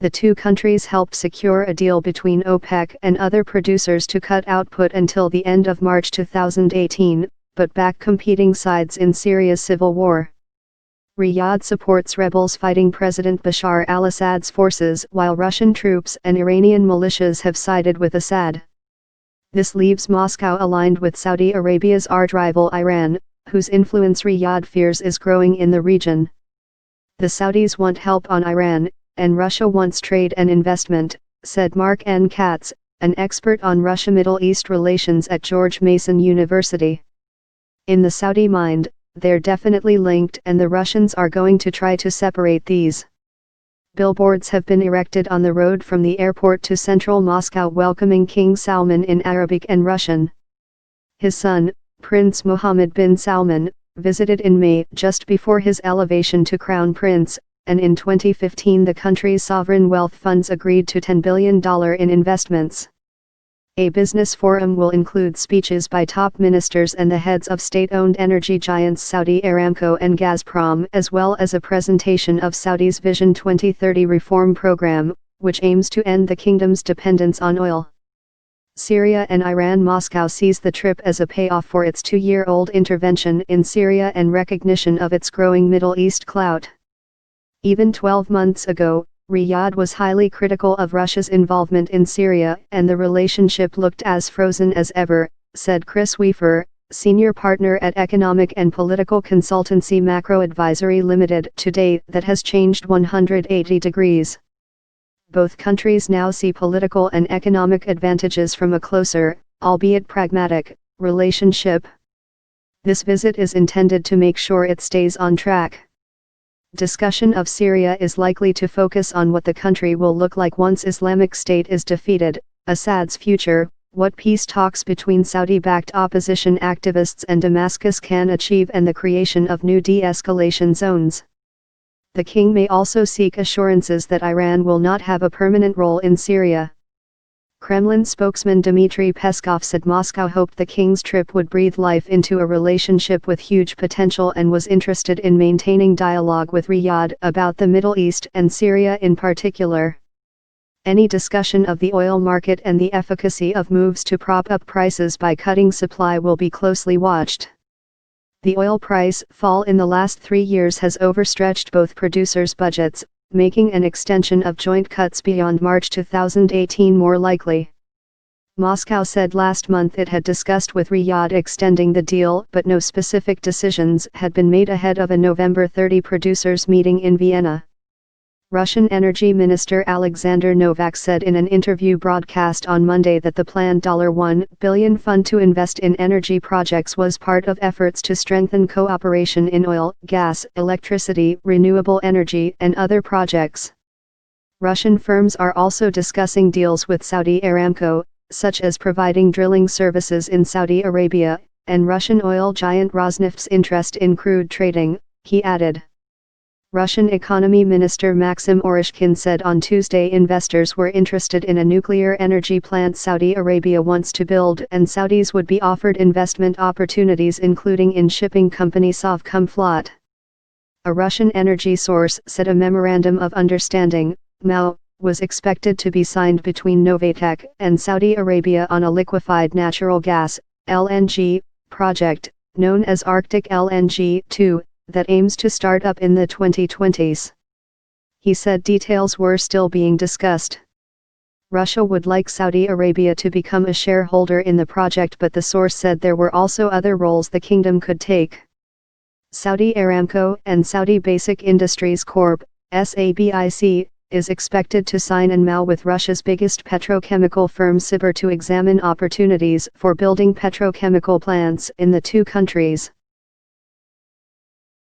The two countries helped secure a deal between OPEC and other producers to cut output until the end of March 2018, but back competing sides in Syria's civil war. Riyadh supports rebels fighting President Bashar al-Assad's forces while Russian troops and Iranian militias have sided with Assad. This leaves Moscow aligned with Saudi Arabia's arch-rival Iran, whose influence Riyadh fears is growing in the region. The Saudis want help on Iran, and Russia wants trade and investment, said Mark N. Katz, an expert on Russia-Middle East relations at George Mason University. In the Saudi mind, they're definitely linked and the Russians are going to try to separate these. Billboards have been erected on the road from the airport to central Moscow welcoming King Salman in Arabic and Russian. His son, Prince Mohammed bin Salman, visited in May just before his elevation to crown prince, and in 2015 the country's sovereign wealth funds agreed to $10 billion in investments. A business forum will include speeches by top ministers and the heads of state-owned energy giants Saudi Aramco and Gazprom, as well as a presentation of Saudi's Vision 2030 reform program, which aims to end the kingdom's dependence on oil. Syria and Iran. Moscow sees the trip as a payoff for its two-year-old intervention in Syria and recognition of its growing Middle East clout. Even 12 months ago, Riyadh was highly critical of Russia's involvement in Syria, and the relationship looked as frozen as ever, said Chris Weaver, senior partner at economic and political consultancy Macro Advisory Limited. Today, that has changed 180 degrees. Both countries now see political and economic advantages from a closer, albeit pragmatic, relationship. This visit is intended to make sure it stays on track. Discussion of Syria is likely to focus on what the country will look like once Islamic State is defeated, Assad's future, what peace talks between Saudi-backed opposition activists and Damascus can achieve, and the creation of new de-escalation zones. The king may also seek assurances that Iran will not have a permanent role in Syria. Kremlin spokesman Dmitry Peskov said Moscow hoped the king's trip would breathe life into a relationship with huge potential and was interested in maintaining dialogue with Riyadh about the Middle East and Syria in particular. Any discussion of the oil market and the efficacy of moves to prop up prices by cutting supply will be closely watched. The oil price fall in the last 3 years has overstretched both producers' budgets, making an extension of joint cuts beyond March 2018 more likely. Moscow said last month it had discussed with Riyadh extending the deal, but no specific decisions had been made ahead of a November 30 producers' meeting in Vienna. Russian Energy Minister Alexander Novak said in an interview broadcast on Monday that the planned $1 billion fund to invest in energy projects was part of efforts to strengthen cooperation in oil, gas, electricity, renewable energy, and other projects. Russian firms are also discussing deals with Saudi Aramco, such as providing drilling services in Saudi Arabia, and Russian oil giant Rosneft's interest in crude trading, he added. Russian Economy Minister Maxim Oreshkin said on Tuesday investors were interested in a nuclear energy plant Saudi Arabia wants to build, and Saudis would be offered investment opportunities including in shipping company Sovcomflot. A Russian energy source said a memorandum of understanding, MOU, was expected to be signed between Novatek and Saudi Arabia on a liquefied natural gas, LNG, project, known as Arctic LNG 2, that aims to start up in the 2020s. He said details were still being discussed. Russia would like Saudi Arabia to become a shareholder in the project, but the source said there were also other roles the kingdom could take. Saudi Aramco and Saudi Basic Industries Corp. SABIC, is expected to sign an MOU with Russia's biggest petrochemical firm Sibur to examine opportunities for building petrochemical plants in the two countries.